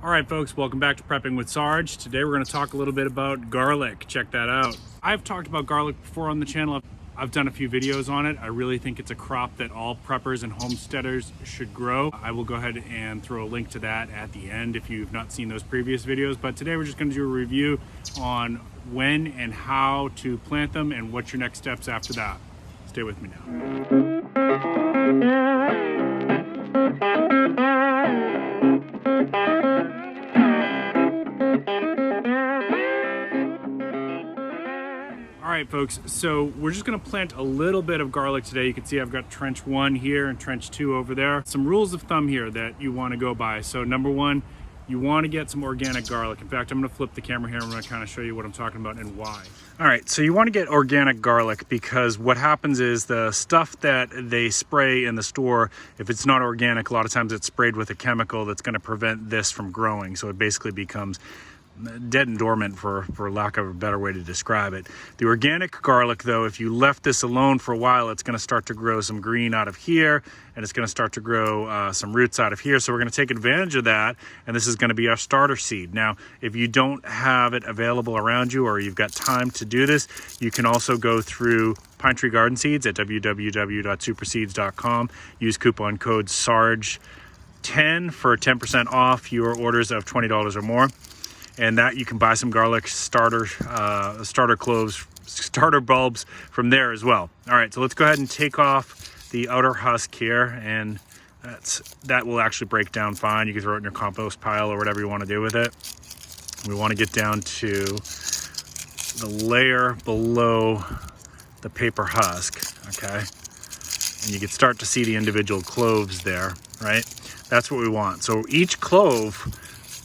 All right, folks, welcome back to Prepping with Sarge. Today we're going to talk a little bit about garlic. Check that out. I've talked about garlic before on the channel. I've done a few videos on it. I really think it's a crop that all preppers and homesteaders should grow. I will go ahead and throw a link to that at the end if you've not seen those previous videos. But today we're just going to do a review on when and how to plant them and what's your next steps after that. Stay with me now. All right, folks, so we're just gonna plant a little bit of garlic today. You can see I've got trench 1 here and trench 2 over there. Some rules of thumb here that you wanna go by. So number 1, you wanna get some organic garlic. In fact, I'm gonna flip the camera here and I'm gonna kind of show you what I'm talking about and why. All right, so you wanna get organic garlic because what happens is the stuff that they spray in the store, if it's not organic, a lot of times it's sprayed with a chemical that's gonna prevent this from growing. So it basically becomes dead and dormant for lack of a better way to describe it. The organic garlic though, if you left this alone for a while, it's going to start to grow some green out of here and it's going to start to grow some roots out of here. So we're going to take advantage of that, and this is going to be our starter seed. Now if you don't have it available around you or you've got time to do this, you can also go through Pine Tree Garden Seeds at www.superseeds.com. Use coupon code SARGE10 for 10% off your orders of $20 or more. And that you can buy some garlic starter cloves, starter bulbs from there as well. All right, so let's go ahead and take off the outer husk here, and that will actually break down fine. You can throw it in your compost pile or whatever you want to do with it. We want to get down to the layer below the paper husk, okay? And you can start to see the individual cloves there, right? That's what we want. So each clove,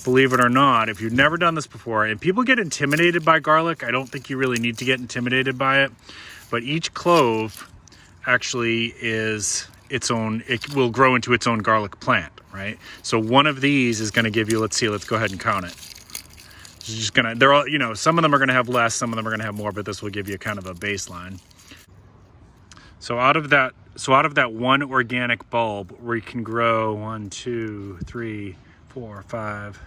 believe it or not, if you've never done this before, and people get intimidated by garlic, I don't think you really need to get intimidated by it, but each clove actually is its own, it will grow into its own garlic plant, right? So one of these is going to give you, let's go ahead and count it. It's just gonna, they're all, you know, some of them are going to have less, some of them are going to have more, but this will give you kind of a baseline. So out of that one organic bulb, we can grow 1, 2, 3, 4, 5,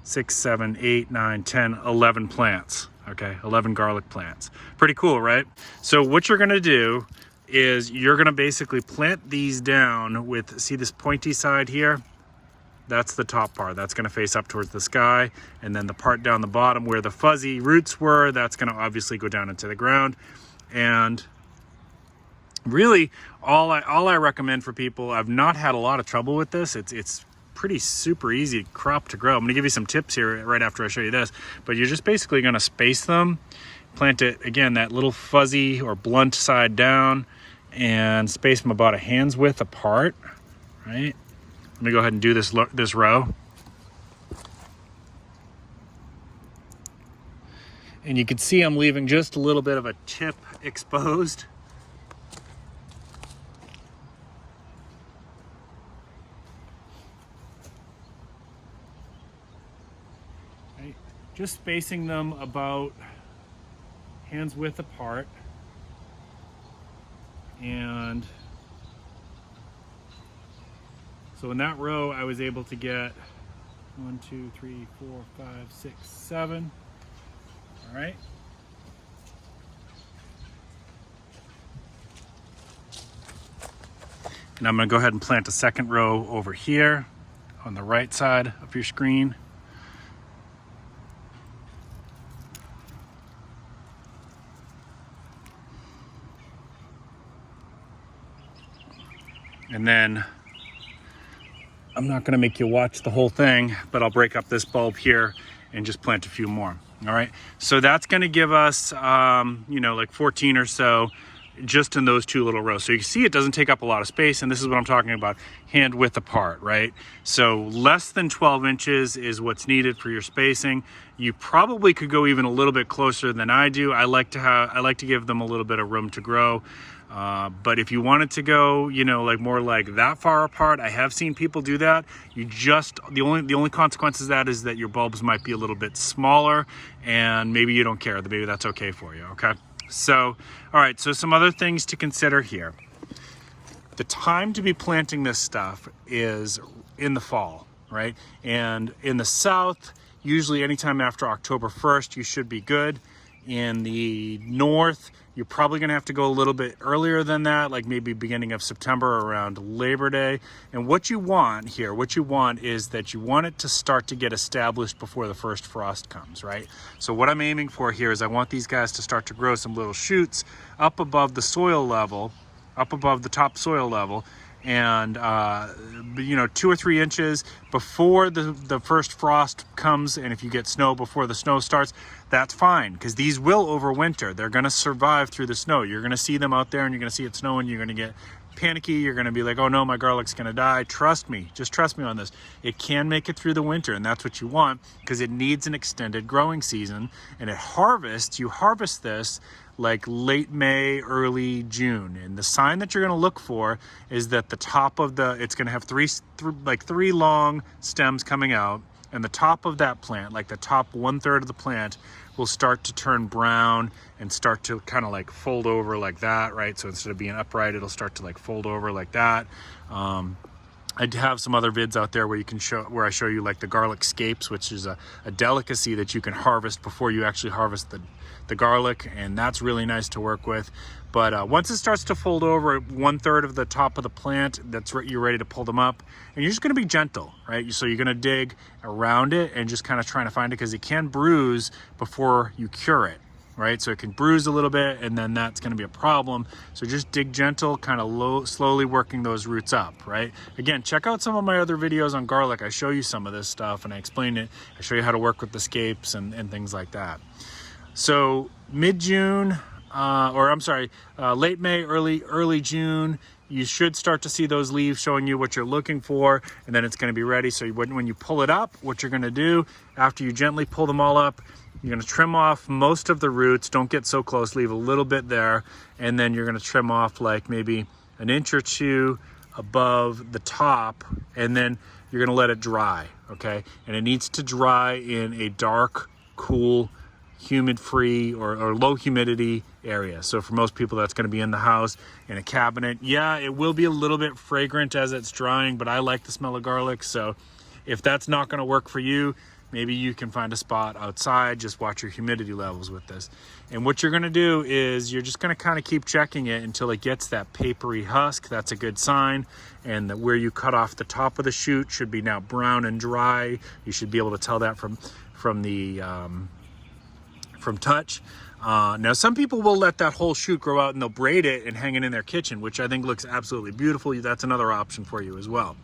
6, 7, 8, 9, 10, 11 plants. Okay, 11 garlic plants. Pretty cool, right? So what you're gonna do is you're gonna basically plant these down with, see this pointy side here? That's the top part. That's gonna face up towards the sky. And then the part down the bottom where the fuzzy roots were, that's gonna obviously go down into the ground. And really, all I recommend for people, I've not had a lot of trouble with this. It's pretty super easy crop to grow. I'm gonna give you some tips here right after I show you this, but you're just basically gonna space them, plant it, again, that little fuzzy or blunt side down, and space them about a hand's width apart, right? Let me go ahead and do this row. And you can see I'm leaving just a little bit of a tip exposed. Just spacing them about hands width apart, and so in that row I was able to get 1, 2, 3, 4, 5, 6, 7. All right. And I'm going to go ahead and plant a second row over here on the right side of your screen. And then I'm not gonna make you watch the whole thing, but I'll break up this bulb here and just plant a few more. All right, so that's gonna give us, you know, like 14 or so just in those two little rows. So you can see it doesn't take up a lot of space, and this is what I'm talking about, hand width apart, right? So less than 12 inches is what's needed for your spacing. You probably could go even a little bit closer than I do. I like to give them a little bit of room to grow. But if you wanted to go, you know, like more like that far apart, I have seen people do that. You just, the only consequence of that is that your bulbs might be a little bit smaller, and maybe you don't care. Maybe that's okay for you, okay? So, all right, so some other things to consider here. The time to be planting this stuff is in the fall, right? And in the south, usually anytime after October 1st, you should be good. In the north, you're probably going to have to go a little bit earlier than that, like maybe beginning of September, around Labor Day. And what you want here, is that you want it to start to get established before the first frost comes, right? So what I'm aiming for here is I want these guys to start to grow some little shoots up above the soil level, up above the top soil level, and 2 or 3 inches before the first frost comes. And if you get snow before the snow starts, that's fine, because these will overwinter. They're going to survive through the snow. You're going to see them out there and you're going to see it snowing. You're going to get panicky. You're going to be like, oh no, my garlic's going to die. Trust me, just trust me on this. It can make it through the winter, and that's what you want, because it needs an extended growing season. And at harvest, you harvest this like late May, early June. And the sign that you're going to look for is that the top of it's going to have three long stems coming out, and the top of that plant, like the top 1/3 of the plant, will start to turn brown and start to kind of like fold over like that, right? So instead of being upright, it'll start to like fold over like that. I have some other vids out there where I show you like the garlic scapes, which is a delicacy that you can harvest before you actually harvest the garlic, and that's really nice to work with. But once it starts to fold over 1/3 of the top of the plant, you're ready to pull them up, and you're just going to be gentle, right? So you're going to dig around it and just kind of trying to find it, because it can bruise before you cure it, right? So it can bruise a little bit, and then that's going to be a problem. So just dig gentle, kind of slowly working those roots up, right? Again, check out some of my other videos on garlic. I show you some of this stuff and I explain it. I show you how to work with the scapes and things like that. So mid-June, late May, early June, you should start to see those leaves showing you what you're looking for, and then it's going to be ready. So when you pull it up, what you're going to do after you gently pull them all up, you're going to trim off most of the roots. Don't get so close, leave a little bit there, and then you're going to trim off like maybe an inch or 2 above the top, and then you're going to let it dry, okay? And it needs to dry in a dark, cool, humid-free or low humidity area. So for most people, that's going to be in the house, in a cabinet. Yeah, it will be a little bit fragrant as it's drying, but I like the smell of garlic. So if that's not going to work for you, maybe you can find a spot outside. Just watch your humidity levels with this. And what you're going to do is you're just going to kind of keep checking it until it gets that papery husk. That's a good sign. And where you cut off the top of the shoot should be now brown and dry. You should be able to tell that from touch. Now some people will let that whole shoot grow out and they'll braid it and hang it in their kitchen, which I think looks absolutely beautiful. That's another option for you as well.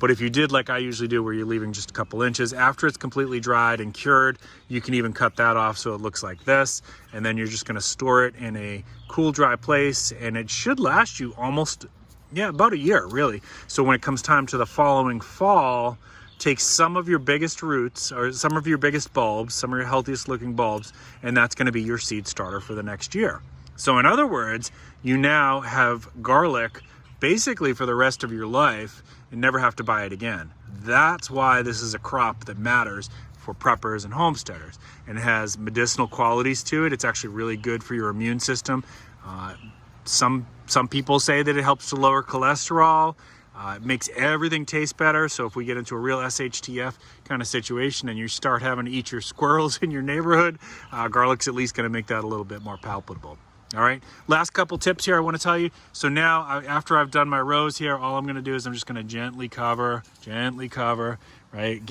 But if you did like I usually do, where you're leaving just a couple inches, after it's completely dried and cured, you can even cut that off so it looks like this. And then you're just going to store it in a cool, dry place, and it should last you about a year, really. So when it comes time to the following fall, take some of your biggest roots or some of your biggest bulbs, some of your healthiest looking bulbs, and that's going to be your seed starter for the next year. So in other words, you now have garlic basically for the rest of your life and never have to buy it again. That's why this is a crop that matters for preppers and homesteaders, and it has medicinal qualities to it. It's actually really good for your immune system. Some people say that it helps to lower cholesterol. It makes everything taste better. So if we get into a real SHTF kind of situation and you start having to eat your squirrels in your neighborhood, garlic's at least going to make that a little bit more palpable. All right, last couple tips here I want to tell you. So now after I've done my rows here, all I'm going to do is I'm just going to gently cover, right?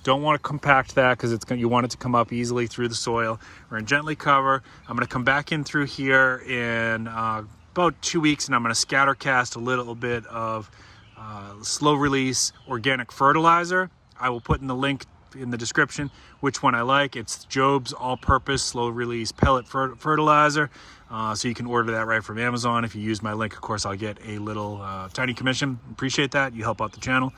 Don't want to compact that, because you want it to come up easily through the soil. We're going to gently cover. I'm going to come back in through here in about 2 weeks, and I'm going to scatter cast a little bit of slow release organic fertilizer. I will put in the link in the description which one I like. It's Job's all-purpose slow release pellet fertilizer. So you can order that right from Amazon. If you use my link, of course, I'll get a little tiny commission. Appreciate that. You help out the channel.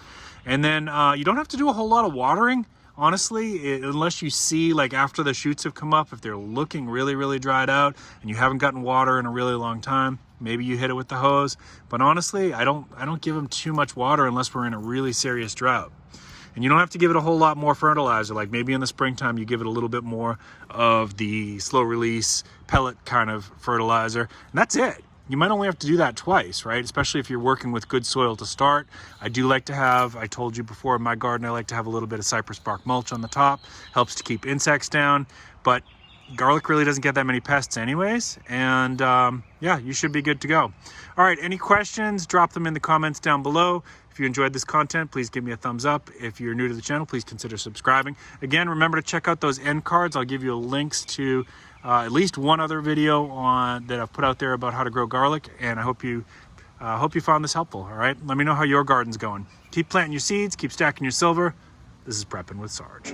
And then you don't have to do a whole lot of watering, honestly, unless you see, like, after the shoots have come up, if they're looking really, really dried out and you haven't gotten water in a really long time, maybe you hit it with the hose. But honestly, I don't give them too much water unless we're in a really serious drought. And you don't have to give it a whole lot more fertilizer. Like maybe in the springtime, you give it a little bit more of the slow release pellet kind of fertilizer. And that's it. you might only have to do that twice, right? Especially if you're working with good soil to start. I do like to have, I told you before, in my garden, I like to have a little bit of cypress bark mulch on the top. Helps to keep insects down, but garlic really doesn't get that many pests anyways. And yeah, you should be good to go. All right, any questions, drop them in the comments down below. If you enjoyed this content, please give me a thumbs up. If you're new to the channel, please consider subscribing. Again, remember to check out those end cards. I'll give you links to at least one other video that I've put out there about how to grow garlic, and I hope you found this helpful. All right, let me know how your garden's going. Keep planting your seeds, keep stacking your silver. This is Prepping with Sarge.